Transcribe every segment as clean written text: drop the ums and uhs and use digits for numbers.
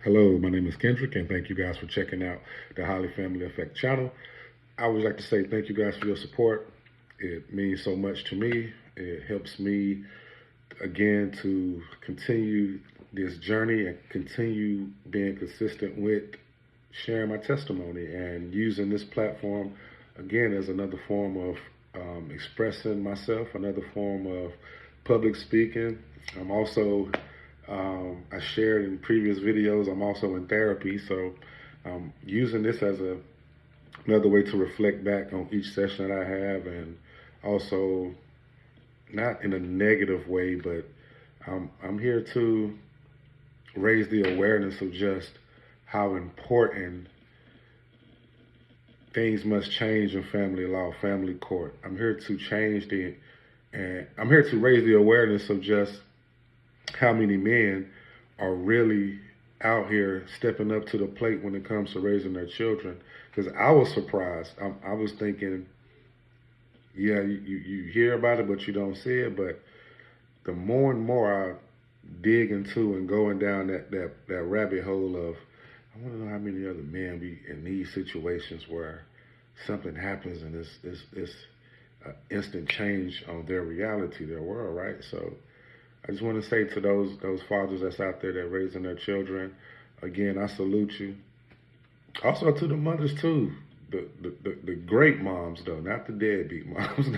Hello, my name is Kendrick, and thank you guys for checking out the Holly Family Effect channel. I would like to say thank you guys for your support. It means so much to me. It helps me, again, to continue this journey and continue being consistent with sharing my testimony and using this platform, again, as another form of expressing myself, another form of public speaking. I'm also I shared in previous videos, I'm also in therapy, so I'm using this as another way to reflect back on each session that I have, and also not in a negative way, but I'm here to raise the awareness of just how important things must change in family law, family court. I'm here to and I'm here to raise the awareness of just how many men are really out here stepping up to the plate when it comes to raising their children. Because I was surprised. I was thinking, yeah, you hear about it, but you don't see it. But the more and more I dig into and going down that rabbit hole of, I want to know how many other men be in these situations where something happens and it's instant change on their reality, their world, right? So I just want to say to those fathers that's out there that raising their children, again, I salute you. Also to the mothers too, the great moms though, not the deadbeat moms,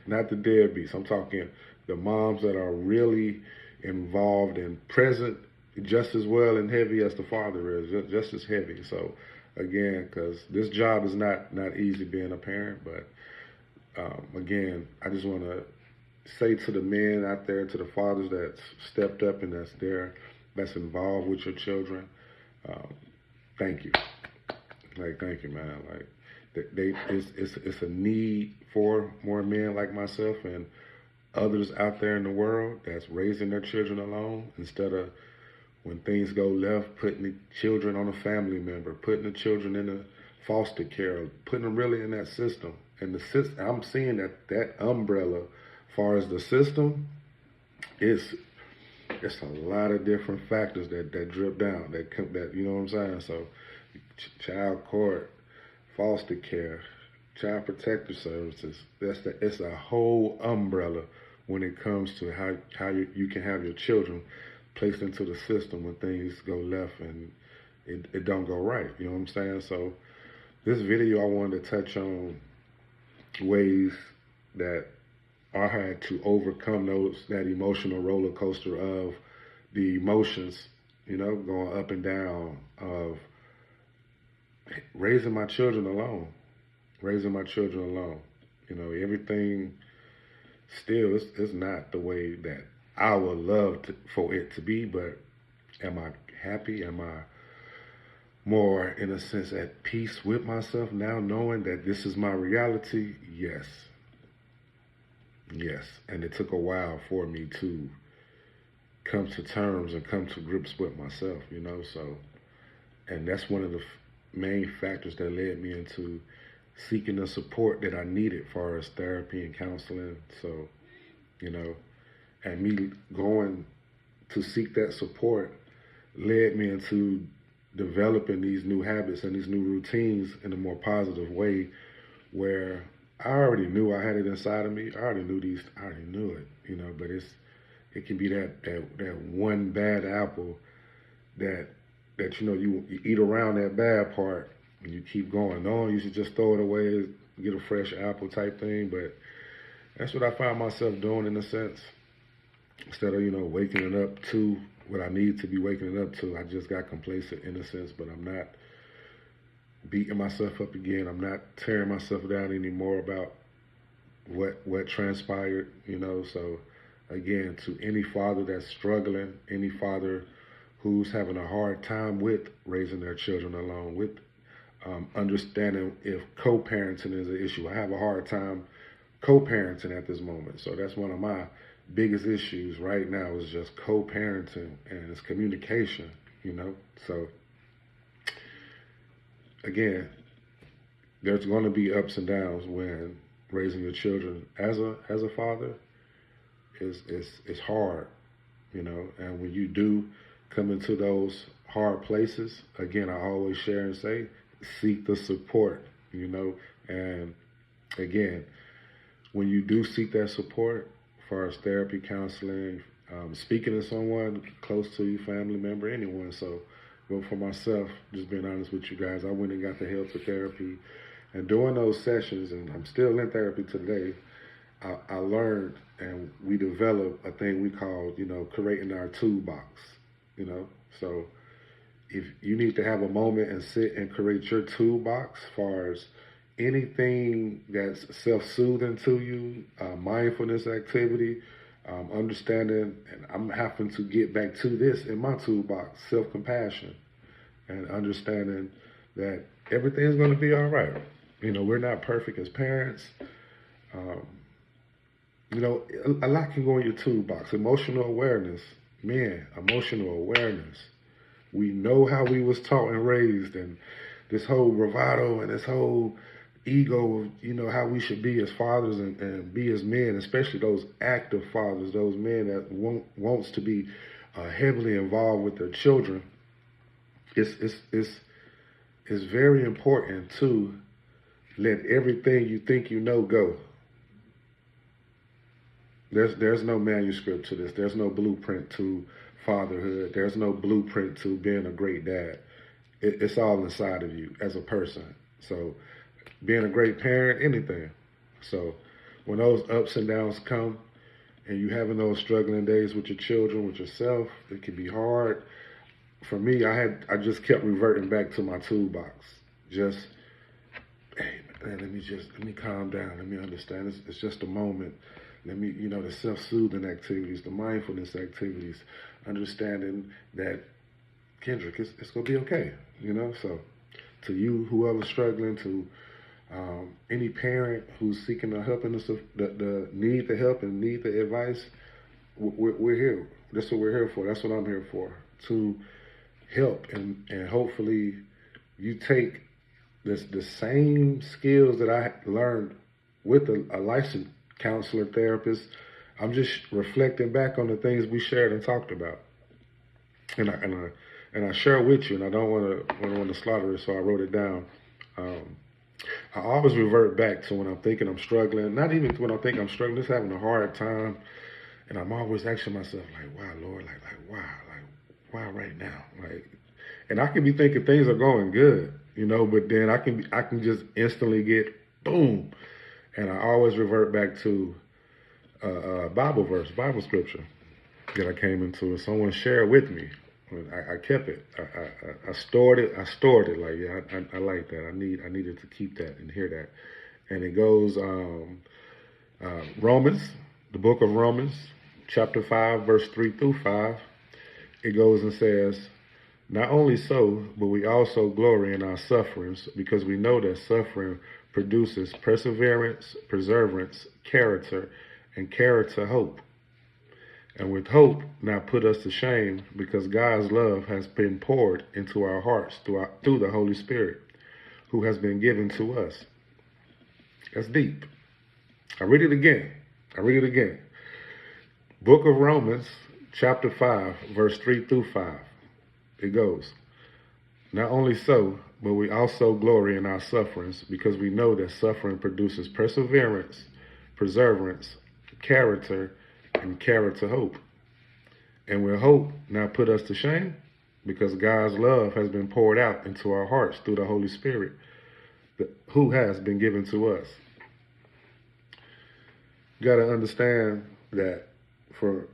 not the deadbeats. I'm talking the moms that are really involved and present just as well and heavy as the father is, just as heavy. So again, because this job is not easy being a parent, but again, I just want to say to the men out there, to the fathers that's stepped up and that's there, that's involved with your children, thank you. Like, thank you, man. Like, it's a need for more men like myself and others out there in the world that's raising their children alone instead of, when things go left, putting the children on a family member, putting the children in a foster care, putting them really in that system. And the system, I'm seeing that umbrella, as far as the system, it's a lot of different factors that drip down, that you know what I'm saying. So, child court, foster care, child protective services. It's a whole umbrella when it comes to how you can have your children placed into the system when things go left and it don't go right. You know what I'm saying? So this video, I wanted to touch on ways that I had to overcome that emotional roller coaster of the emotions, you know, going up and down of raising my children alone. You know, everything still is not the way that I would love for it to be, but am I happy? Am I more, in a sense, at peace with myself now, knowing that this is my reality? Yes. Yes. And it took a while for me to come to terms and come to grips with myself, you know, so, and that's one of the main factors that led me into seeking the support that I needed as far as therapy and counseling. So, you know, and me going to seek that support led me into developing these new habits and these new routines in a more positive way, where I already knew I had it inside of me. I already knew it, you know, but it can be that one bad apple that you know, you eat around that bad part and you keep going. No, you should just throw it away, get a fresh apple type thing. But that's what I find myself doing, in a sense. Instead of, you know, waking it up to what I need to be waking it up to, I just got complacent, in a sense. But I'm not beating myself up again. I'm not tearing myself down anymore about what transpired, you know. So again, to any father that's struggling, any father who's having a hard time with raising their children alone, with understanding if co-parenting is an issue. I have a hard time co-parenting at this moment. So that's one of my biggest issues right now, is just co-parenting, and it's communication, you know. So again, there's going to be ups and downs when raising your children as a father. Is hard, you know, and when you do come into those hard places, again, I always share and say, seek the support, and again, when you do seek that support, as far as therapy, counseling, speaking to someone close to you, family member, anyone. So, for myself, just being honest with you guys, I went and got the help for therapy. And during those sessions, and I'm still in therapy today, I learned and we developed a thing we call, creating our toolbox, So if you need to have a moment and sit and create your toolbox as far as anything that's self-soothing to you, mindfulness activity, understanding, and I'm having to get back to this in my toolbox, self-compassion, and understanding that everything's going to be all right. We're not perfect as parents. A lot can go in your toolbox. Emotional awareness. Emotional awareness. We know how we was taught and raised, and this whole bravado and this whole ego of, how we should be as fathers and be as men, especially those active fathers, those men that wants to be heavily involved with their children. It's very important to let everything you think go. There's no manuscript to this. There's no blueprint to fatherhood. There's no blueprint to being a great dad. It's all inside of you as a person. So being a great parent, anything. So when those ups and downs come and you having those struggling days with your children, with yourself, it can be hard. For me, I just kept reverting back to my toolbox. Just, hey, man, let me calm down. Let me understand. It's just a moment. Let me, the self-soothing activities, the mindfulness activities, understanding that, Kendrick, it's going to be okay, So to you, whoever's struggling, to any parent who's seeking the help and the need the help and need the advice, we're here. That's what we're here for. That's what I'm here for, to help. And hopefully you take the same skills that I learned with a licensed counselor, therapist. I'm just reflecting back on the things we shared and talked about, and I share with you. And I don't want to slaughter it, so I wrote it down. I always revert back to when I'm thinking I'm struggling. Not even when I think I'm struggling, just having a hard time, and I'm always asking myself, like, "Why, Lord? Why right now?" And I can be thinking things are going good, but then I can just instantly get boom. And I always revert back to a Bible verse, Bible scripture that I came into, and someone shared with me. I kept it. I stored it. Like, yeah, I like that. I needed to keep that and hear that. And it goes, Romans, the book of Romans, chapter 5, verse 3 through 5. It goes and says, "Not only so, but we also glory in our sufferings, because we know that suffering produces perseverance, perseverance, character, and character hope. And with hope not put us to shame, because God's love has been poured into our hearts through the Holy Spirit, who has been given to us." That's deep. I read it again. Book of Romans, chapter 5, verse 3 through 5. It goes, "Not only so, but we also glory in our sufferings, because we know that suffering produces perseverance, perseverance, character, and character hope. And with hope not put us to shame, because God's love has been poured out into our hearts through the Holy Spirit, who has been given to us." You got to understand that for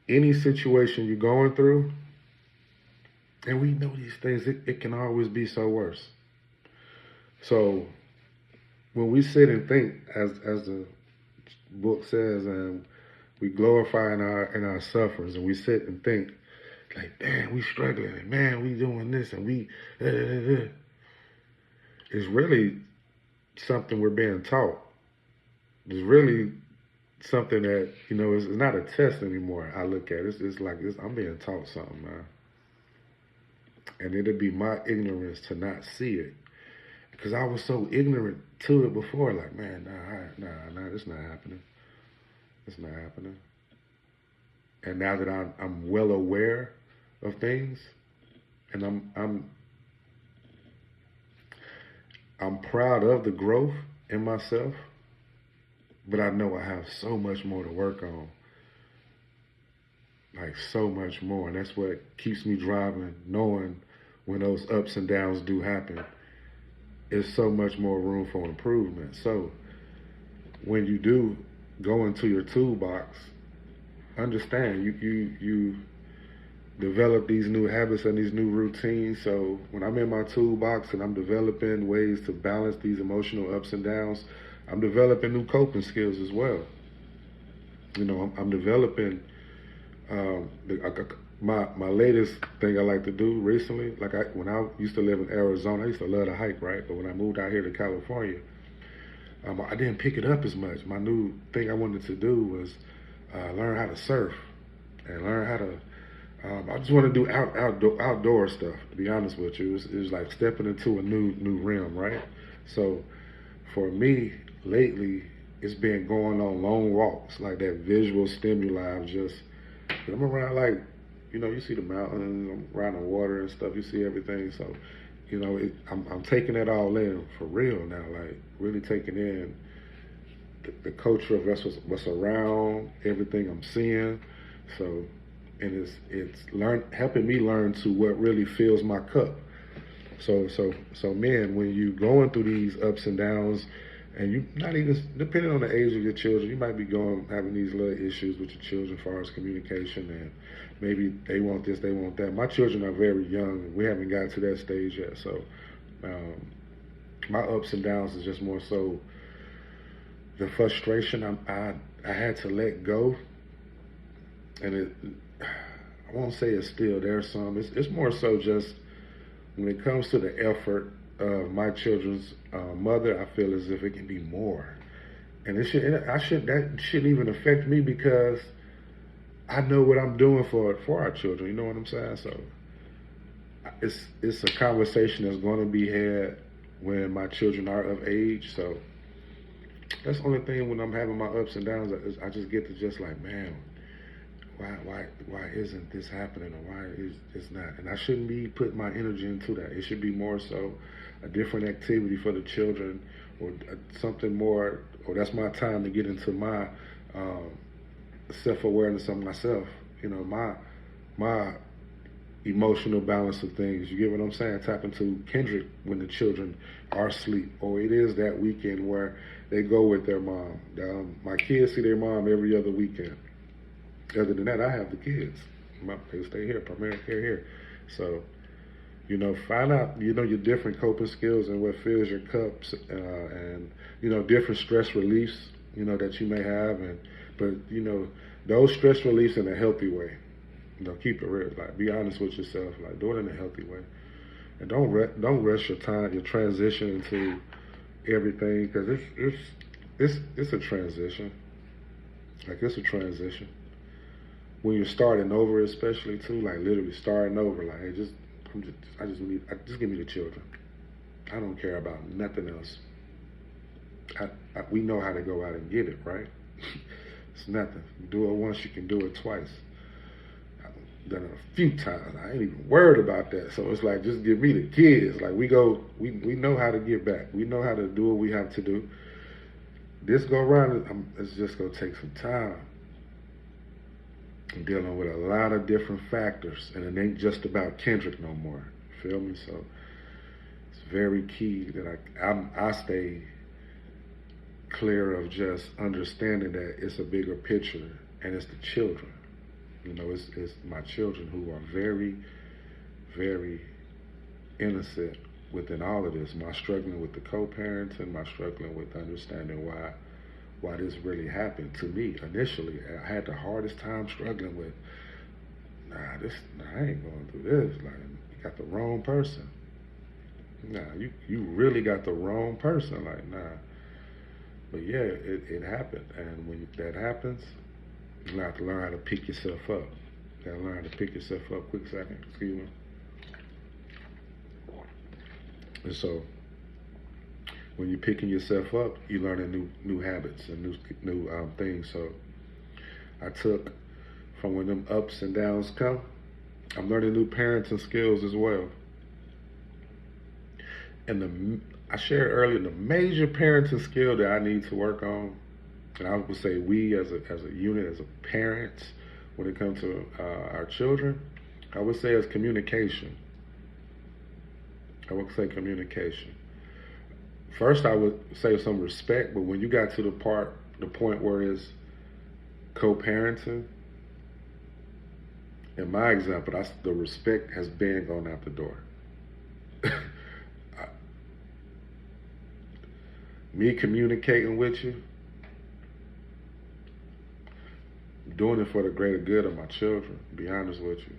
any situation you're going through, and we know these things, it can always be so worse. So when we sit and think, as the book says, and we glorify in our sufferings, and we sit and think, like, man, we struggling, and man, we doing this, and we, it's really something we're being taught. It's really something that, it's not a test anymore. I look at it, it's like this, I'm being taught something, man. And it'd be my ignorance to not see it, because I was so ignorant to it before. Like, man, nah, it's not happening. It's not happening. And now that I'm well aware of things, and I'm proud of the growth in myself, but I know I have so much more to work on, like so much more, and that's what keeps me driving, knowing when those ups and downs do happen, there's so much more room for improvement. So when you do go into your toolbox, understand you develop these new habits and these new routines. So when I'm in my toolbox and I'm developing ways to balance these emotional ups and downs, I'm developing new coping skills as well. You know, I'm developing my latest thing I like to do recently. Like when I used to live in Arizona, I used to love to hike, right? But when I moved out here to California, I didn't pick it up as much. My new thing I wanted to do was learn how to surf and learn how to. I just want to do outdoor stuff. To be honest with you, it was like stepping into a new realm, right? So for me lately, it's been going on long walks, like that visual stimuli of just. I'm around like, you know, you see the mountains, I'm around the water and stuff. You see everything, so you know, I'm taking it all in for real now. Like really taking in the culture of what's around, everything I'm seeing. So, and it's helping me learn to what really fills my cup. So man, when you going through these ups and downs, and you not even depending on the age of your children, you might be having these little issues with your children as far as communication, and maybe they want this, they want that. My children are very young, and we haven't gotten to that stage yet. So my ups and downs is just more so the frustration I had to let go, and I won't say it's still there some. It's more so just when it comes to the effort of my children's mother, I feel as if it can be more, and that shouldn't even affect me because I know what I'm doing for our children. You know what I'm saying? So it's a conversation that's going to be had when my children are of age. So that's the only thing when I'm having my ups and downs. I just get to just like, man, why isn't this happening, or why is this not? And I shouldn't be putting my energy into that. It should be more so a different activity for the children, or something more, or that's my time to get into my self-awareness of myself. You know, my emotional balance of things. You get what I'm saying? Tap into Kendrick when the children are asleep, or it is that weekend where they go with their mom. My kids see their mom every other weekend. Other than that, I have the kids. They stay here, primary care here. So, you know, find out, you know, your different coping skills and what fills your cups, and, you know, different stress reliefs, you know, that you may have. But, you know, those stress reliefs in a healthy way. You know, keep it real. Like, be honest with yourself. Like, do it in a healthy way. And don't rush your transition into everything, because it's a transition. Like, it's a transition. When you're starting over, especially too, like literally starting over, like, hey, just give me the children. I don't care about nothing else. We know how to go out and get it, right? It's nothing. You do it once, you can do it twice. I've done it a few times. I ain't even worried about that. So it's like, just give me the kids. Like we know how to get back. We know how to do what we have to do. This go around, it's just gonna take some time. I'm dealing with a lot of different factors, and it ain't just about Kendrick no more. Feel me? So it's very key that I stay clear of just understanding that it's a bigger picture, and it's the children. You know, it's my children who are very, very innocent within all of this. My struggling with the co-parenting, my struggling with understanding why this really happened to me initially. I had the hardest time struggling with, I ain't going through this. Like, you got the wrong person. You really got the wrong person. Like, nah. But yeah, it happened. And when that happens, you have to learn how to pick yourself up. You gotta learn how to pick yourself up. Quick second, excuse me. And so, when you're picking yourself up, you're learning new habits and new things. So I took from when them ups and downs come, I'm learning new parenting skills as well. And I shared earlier the major parenting skill that I need to work on, and I would say we as a unit, as a parents, when it comes to our children, I would say is communication. I would say communication. First, I would say some respect, but when you got to the point where it's co-parenting, in my example, the respect has been gone out the door. Me communicating with you, doing it for the greater good of my children, to be honest with you.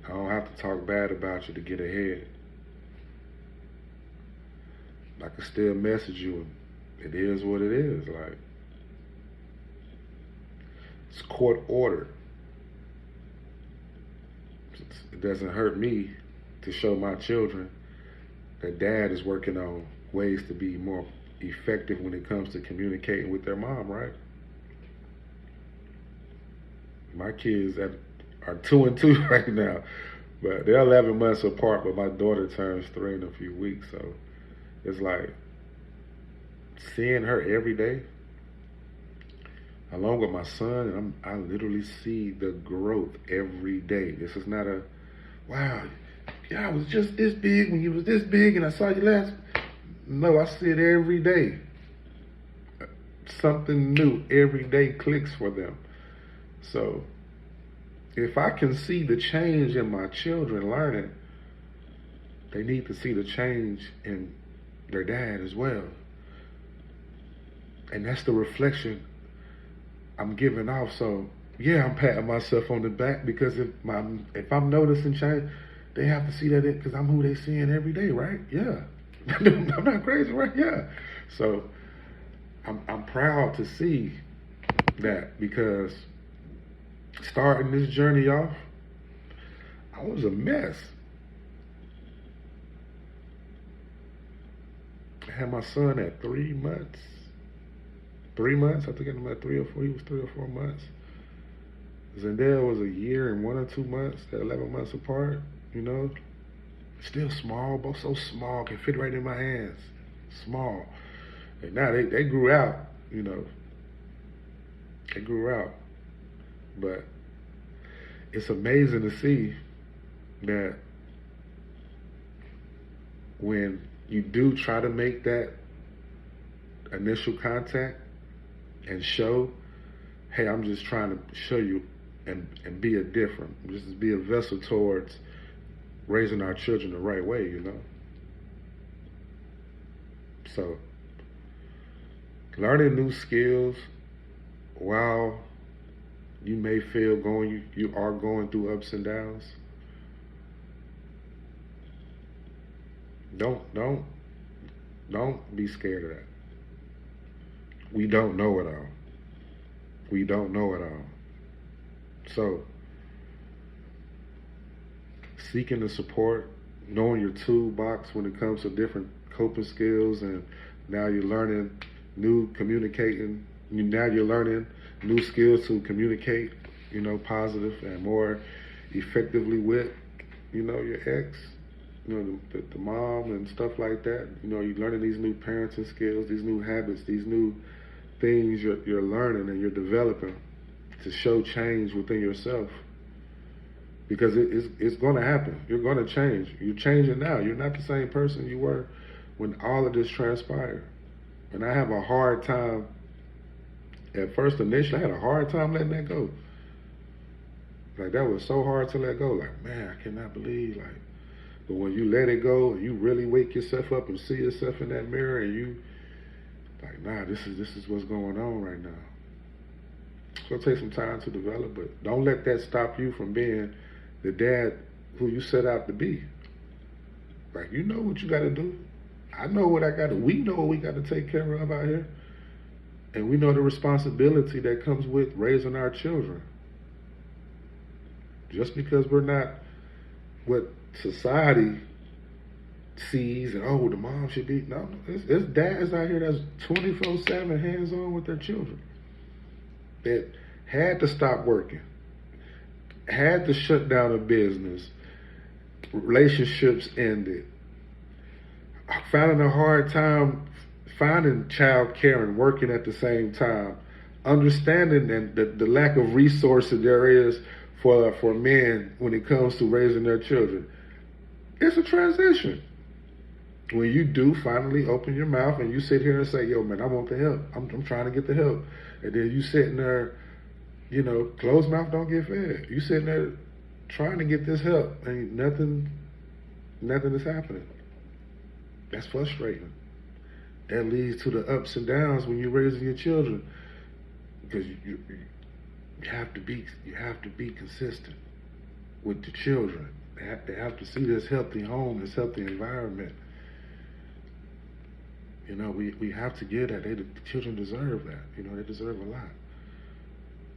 I don't have to talk bad about you to get ahead. I can still message you, and it is what it is. Like, it's court ordered. It doesn't hurt me to show my children that dad is working on ways to be more effective when it comes to communicating with their mom, right? My kids are 2 and 2 right now, but they're 11 months apart, but my daughter turns 3 in a few weeks, so it's like seeing her every day, along with my son, and I literally see the growth every day. This is not a, wow, yeah, I was just this big when you was this big and I saw you last. No, I see it every day. Something new every day clicks for them. So if I can see the change in my children learning, they need to see the change in their dad as well. And that's the reflection I'm giving off. So yeah, I'm patting myself on the back because if I'm noticing change, they have to see that because I'm who they seeing every day, right? Yeah. I'm not crazy, right? Yeah. So I'm proud to see that, because starting this journey off, I was a mess. I had my son at 3 months. 3 months, I think I met 3 or 4. He was 3 or 4 months. Zendaya was a year and 1 or 2 months. They're 11 months apart. You know, still small, both so small, can fit right in my hands. Small. And now they grew out, you know. They grew out. But it's amazing to see that when you do try to make that initial contact and show, hey, I'm just trying to show you and be a different, just be a vessel towards raising our children the right way, you know. So learning new skills while you may feel you are going through ups and downs. Don't be scared of that. We don't know it all. We don't know it all. So seeking the support, knowing your toolbox when it comes to different coping skills, and now you're learning now you're learning new skills to communicate, you know, positive and more effectively with, you know, your ex, you know, the mom and stuff like that. You know, you're learning these new parenting skills, these new habits, these new things you're learning and you're developing to show change within yourself. Because it's going to happen. You're going to change. You're changing now. You're not the same person you were when all of this transpired. And I have a hard time, at first initially, I had a hard time letting that go. Like, that was so hard to let go. Like, man, I cannot believe, like, but when you let it go and you really wake yourself up and see yourself in that mirror and you, like, nah, this is what's going on right now. So it'll take some time to develop, but don't let that stop you from being the dad who you set out to be. Like, you know what you got to do. I know what I got to, we know what we got to take care of out here. And we know the responsibility that comes with raising our children. Just because we're not what society sees and, oh, the mom should be, no, there's dads out here that's 24/7 hands-on with their children that had to stop working, had to shut down a business, relationships ended, finding a hard time finding child care and working at the same time, understanding and the lack of resources there is for men when it comes to raising their children. It's a transition. When you do finally open your mouth and you sit here and say, yo, man, I want the help. I'm trying to get the help. And then you sitting there, you know, closed mouth don't get fed. You sitting there trying to get this help and nothing is happening. That's frustrating. That leads to the ups and downs when you're raising your children, because you have to be consistent with the children. They have to see this healthy home, this healthy environment. You know, we have to give that. The children deserve that. You know, they deserve a lot.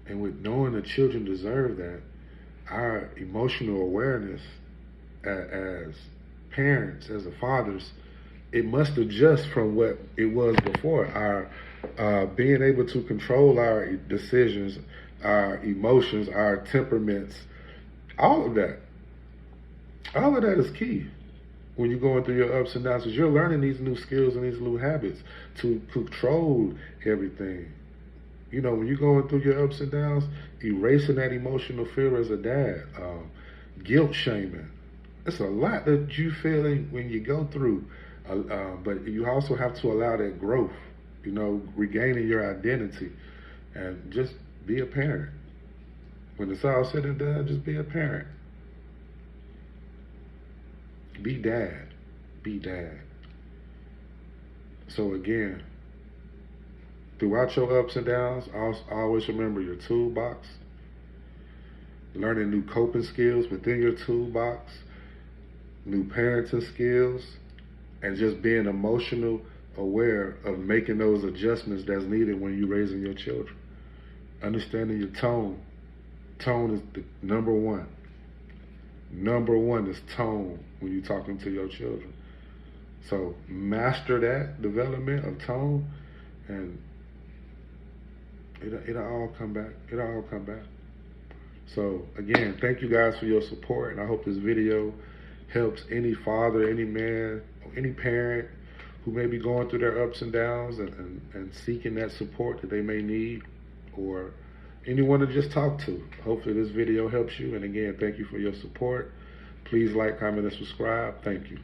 And with knowing the children deserve that, our emotional awareness as parents, as the fathers, it must adjust from what it was before. Our being able to control our decisions, our emotions, our temperaments, all of that is key when you're going through your ups and downs, because you're learning these new skills and these new habits to control everything. You know, when you're going through your ups and downs, erasing that emotional fear as a dad, guilt shaming. It's a lot that you feel when you go through, but you also have to allow that growth, you know, regaining your identity, and just be a parent. When it's all said and done, just be a parent. Be dad. Be dad. So again, throughout your ups and downs, always remember your toolbox. Learning new coping skills within your toolbox. New parenting skills. And just being emotional aware of making those adjustments that's needed when you're raising your children. Understanding your tone. Tone is the number one. Number one is tone when you're talking to your children. So master that development of tone, and it'll all come back. It'll all come back. So again, thank you guys for your support, and I hope this video helps any father, any man, any parent who may be going through their ups and downs and seeking that support that they may need, or anyone to just talk to. Hopefully this video helps you. And again, thank you for your support. Please like, comment, and subscribe. Thank you.